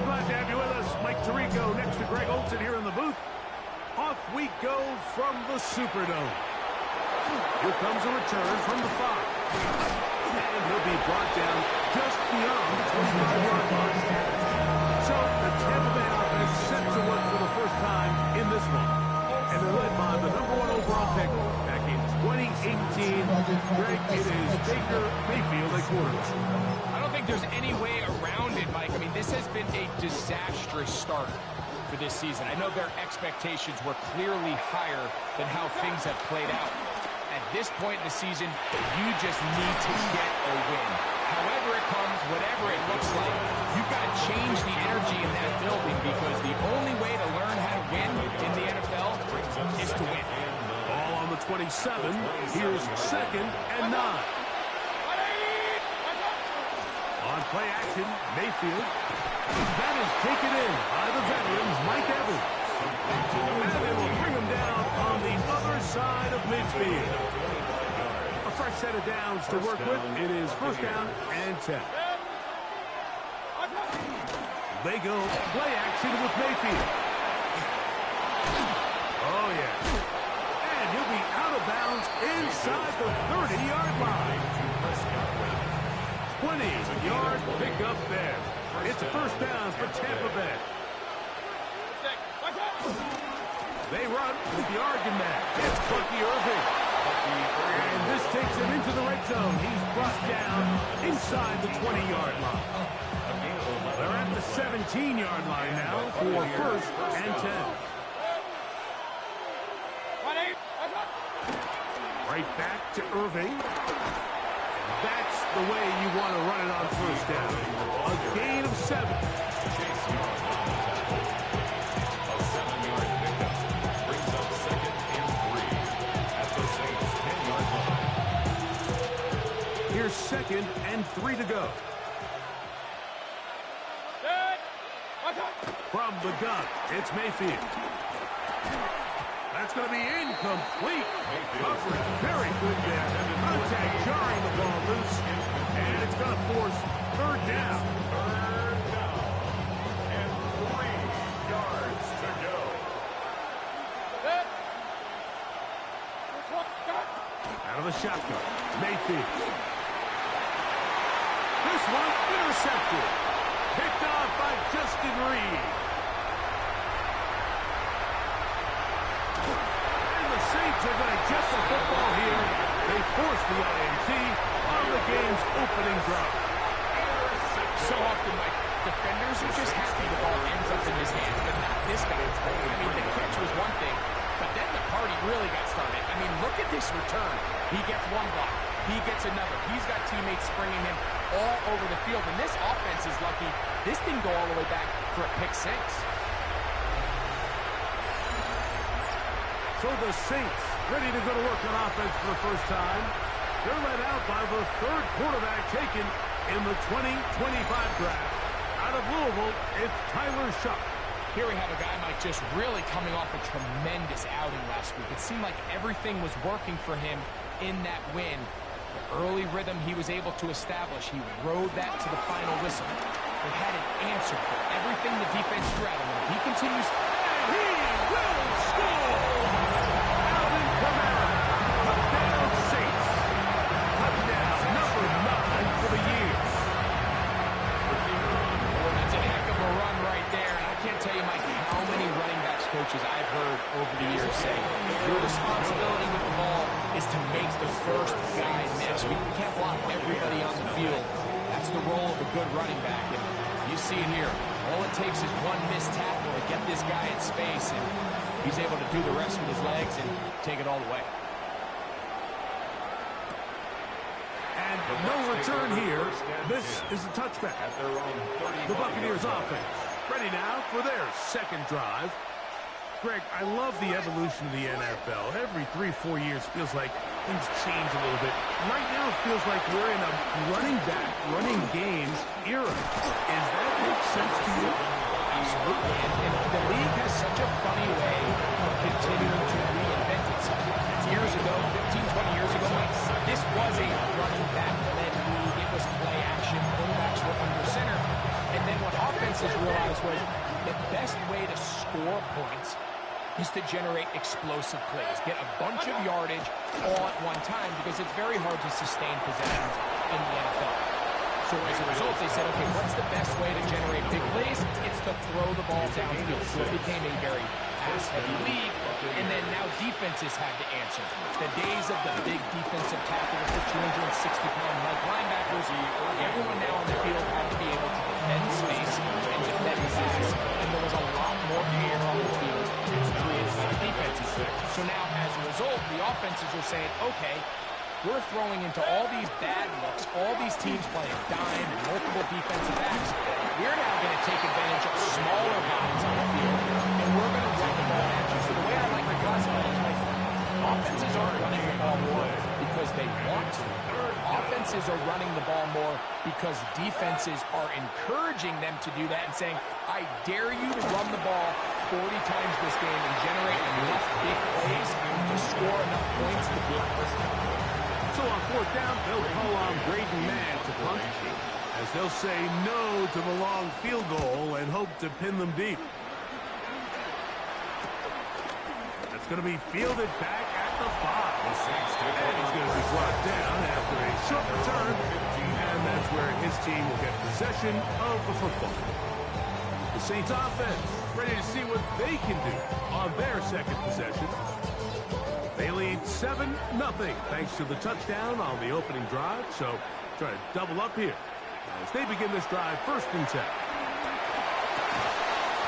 glad to have you with us. Mike Tirico next to Greg Olsen here in the booth. Off we go from the Superdome. Here comes a return from the 5. And he'll be brought down just beyond the 25-yard line. So the Tampa Bay offense set to work for the first time in this one. And they're led by the #1 overall pick back in 2018. Greg, it is Baker Mayfield at quarterback. I don't think there's any way around it, Mike. I mean, this has been a disastrous start for this season. I know their expectations were clearly higher than how things have played out. At this point in the season, you just need to get a win. However it comes, whatever it looks like, you've got to change the energy in that building because the only way to learn how to win in the NFL is to win. Ball on the 27. Here's 2nd and 9. On play action, Mayfield. That is taken in by the veterans, Mike Evans. And they will bring him down on the other side of midfield. A fresh set of downs to work with. It is 1st down and 10. They go play action with Mayfield. Oh, yeah. And he'll be out of bounds inside the 30-yard line. 20-yard pickup there. It's a 1st down for Tampa Bay. They run with the argument. It's Bucky Irving. And this takes him into the red zone. He's brought down inside the 20-yard line. They're at the 17-yard line now for 1st and 10. Right back to Irving. That's the way you want to run it on 1st down. A gain of 7. A 7-yard pickup brings up 2nd and 3 at the Saints' 10-yard line. Here's 2nd and 3 to go. From the gun, it's Mayfield. That's going to be incomplete. Coverage very good there. Contact jarring the ball loose. And it's going to force 3rd down. 3rd down. And 3 yards to go. Out of the shotgun, Mayfield. This one intercepted. Picked off by Justin Reed. Saints are going to get the football here. They force the INT on the game's opening drive. So often, like, defenders are just happy the ball ends up in his hands, but not this guy. I mean, the catch was one thing, but then the party really got started. I mean, look at this return. He gets one block. He gets another. He's got teammates springing him all over the field, and this offense is lucky. This didn't go all the way back for a pick 6. So the Saints ready to go to work on offense for the first time. They're led out by the 3rd quarterback taken in the 2025 draft. Out of Louisville, it's Tyler Shough. Here we have a guy, Mike, just really coming off a tremendous outing last week. It seemed like everything was working for him in that win. The early rhythm he was able to establish, he rode that to the final whistle. They had an answer for everything the defense threw at him. He continues. And he will score! Alvin Kamara, touchdown Saints. Touchdown number 9 for the year. That's a heck of a run right there. And I can't tell you, Mike, how many running backs coaches I've heard over the years say, your responsibility with the ball is to make the first guy miss. We can't block everybody on the field. That's the role of a good running back. And you see it here. All it takes is one missed tackle to get this guy in space, and he's able to do the rest with his legs and take it all the way. And no return here. This is a touchback. The Buccaneers offense ready now for their 2nd drive. Greg, I love the evolution of the NFL. Every 3-4 years feels like things change a little bit. Right now it feels like we're in a running back, running games era. Does that make sense to you? Absolutely. And the league has such a funny way of continuing to reinvent itself. Years ago, 15, 20 years ago, Mike, this was a running back-led league. It was play action. Quarterbacks were under center. And then when offense defenses realized was the best way to score points is to generate explosive plays, get a bunch of yardage all at one time, because it's very hard to sustain possessions in the NFL. So as a result, they said, okay, what's the best way to generate big plays? It's to throw the ball downfield. So it became a very pass-heavy league, and then now defenses had to answer. The days of the big defensive tackles, the 260-pound Mike linebackers, everyone now on the field had to be able to defend space and defend pass, and there was a lot more air on the field created by the defenses. So now, as a result, the offenses are saying, okay, we're throwing into all these bad looks, all these teams playing dime and multiple defensive backs. We're now going to take advantage of smaller bodies on the field, and we're going to run the ball at you. So the way I like to classify it is like, offenses aren't running the ball more because they want to. Offenses are running the ball more because defenses are encouraging them to do that and saying, I dare you to run the ball 40 times this game and generate enough big plays to score enough points to beat us. So on fourth down, they'll call on Braden Mann to punt, as they'll say no to the long field goal and hope to pin them deep. That's going to be fielded back at the 5. And he's going to be brought down after a short return, and that's where his team will get possession of the football. The Saints offense ready to see what they can do on their second possession. They lead 7-0 thanks to the touchdown on the opening drive. So try to double up here as they begin this drive, 1st and 10.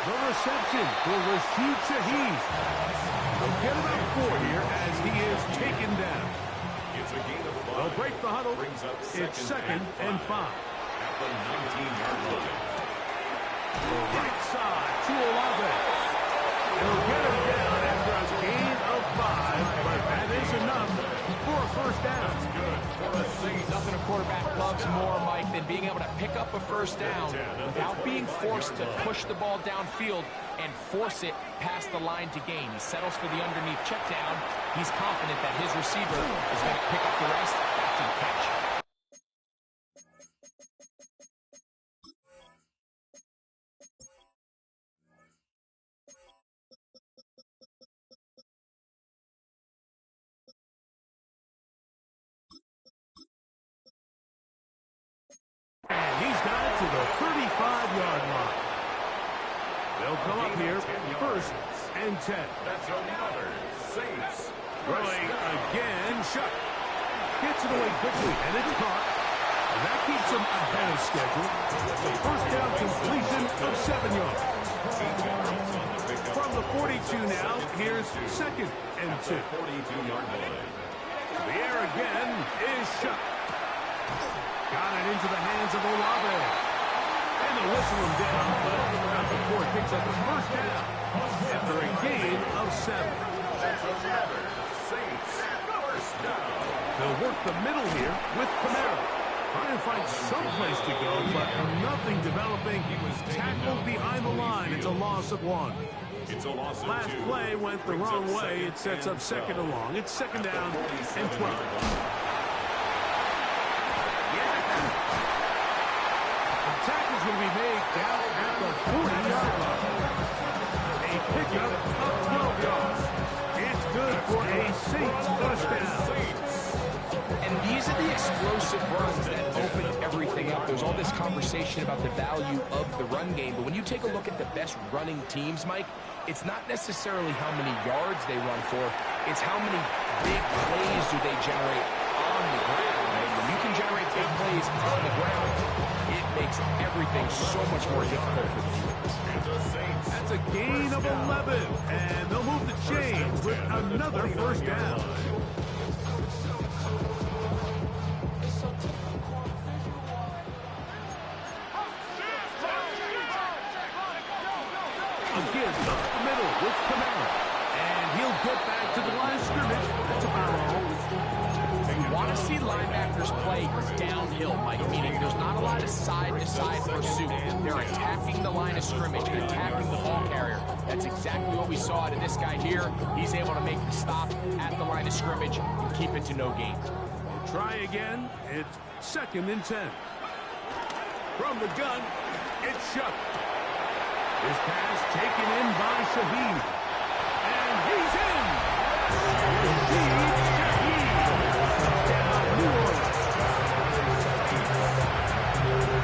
The reception for Rashid Shaheed. They'll get about 4 here as he is taken down. It's a gain of 5. They'll break the huddle. It's 2nd and 5. At the 19-yard line. Right side to Olave. They'll get him down after a gain of 5, but that is enough for a 1st down. Good for a Saints. Nothing a quarterback loves more, Mike, than being able to pick up a 1st down without being forced to push the ball downfield and force it past the line to gain. He settles for the underneath check down. He's confident that his receiver is going to pick up the rest after the catch. And he's got it to the 35-yard line. They'll come up here, 1st and 10. That's another Saints. Throwing again, Shuck. Gets it away quickly, and it's caught. And that keeps him ahead of schedule. The 1st down completion of 7 yards. From the 42 now, here's 2nd and 2. 42-yard line. The air again is Shuck. Got it into the hands of Olave. And they'll whistle him down, but not before it picks up his 1st down after a gain of 7. That's another Saints. 1st down. They'll work the middle here with Kamara. Trying to find some place to go, but nothing developing. He was tackled behind the line. It's a loss of 1. It's a loss of 2. Last play went the wrong way. It sets up 2nd and long. It's 2nd down and 12. Tackle's going to be made down at the 40-yard line. A pickup of 12 yards. It's good for a Saints 1st down. And these are the explosive runs that open everything up. There's all this conversation about the value of the run game, but when you take a look at the best running teams, Mike, it's not necessarily how many yards they run for, it's how many big plays do they generate on the ground. And when you can generate big plays on the ground, it makes everything so much more difficult for the defense. That's a gain of 11, and they'll move the chains with another 1st down. Again, up the middle with Kamara, and he'll get back to the line of scrimmage. That's about all. You want to see linebackers play downhill, Mike, meaning there's not a lot of side-to-side pursuit. They're attacking the line of scrimmage, attacking the ball carrier. That's exactly what we saw out of this guy here. He's able to make the stop at the line of scrimmage and keep it to no gain. Try again. It's 2nd and 10. From the gun, it's Shuck. This pass taken in by Shaheed. And he's in! Rashid Shaheed. Touchdown, New Orleans.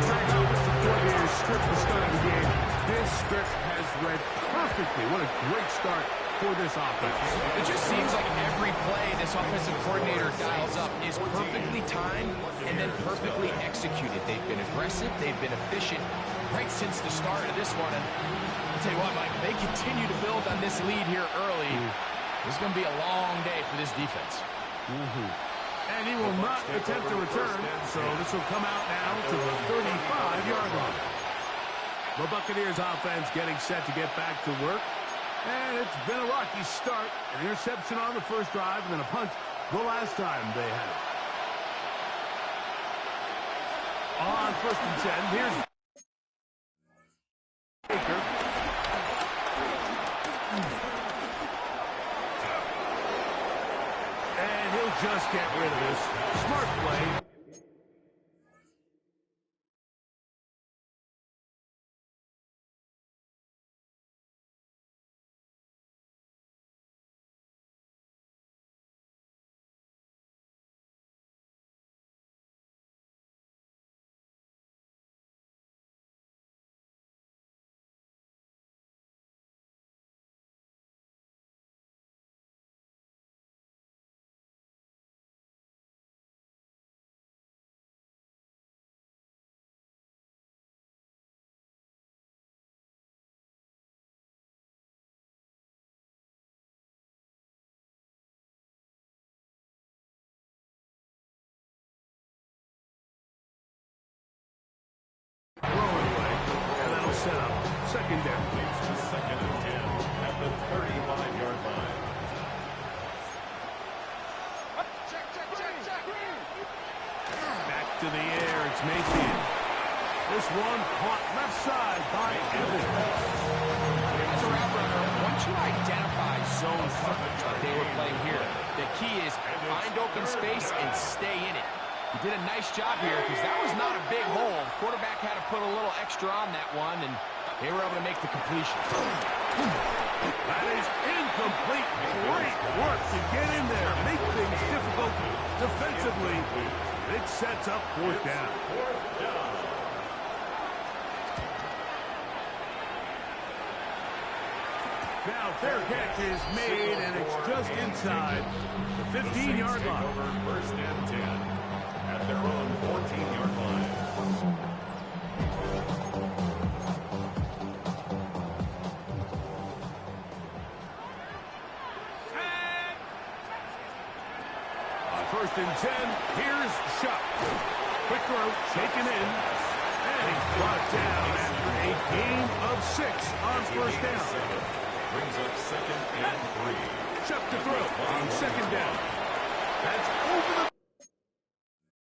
Greg, offensive coordinator script the start of the game. This script has read perfectly. What a great start for this offense. It just seems like every play this offensive coordinator dials up is perfectly timed and then perfectly executed. They've been aggressive, they've been efficient right since the start of this one. And I'll tell you what, Mike, they continue to build on this lead here early. This is going to be a long day for this defense. And he will not attempt to return, so this will come out now to the 35-yard line. The Buccaneers offense getting set to get back to work. And it's been a rocky start. An interception on the first drive and then a punt the last time they had it. On 1st and 10, here's Baker. And he'll just get rid of this. Smart play. Set up. 2nd down. Leads to 2nd and 10 at the 35-yard line. Back to the air. It's Mayfield. This one caught left side by Evans. As a route runner, once you identify zone coverage like they were playing here, the key is find open space and stay in it. He did a nice job here because that was not a big hole. Quarterback had to put a little extra on that one, and they were able to make the completion. That is incomplete. Great work to get in there, make things difficult defensively. It sets up 4th down. Now, fair catch is made, and it's just inside the 15-yard line. Over 1st and 10. At their own 14-yard line. On 1st and 10, here's Shuck. Quick throw, taken in, and he's brought down after a gain of 6 on 1st down. Brings up 2nd and 3. Shuck to throw on 2nd down. That's over the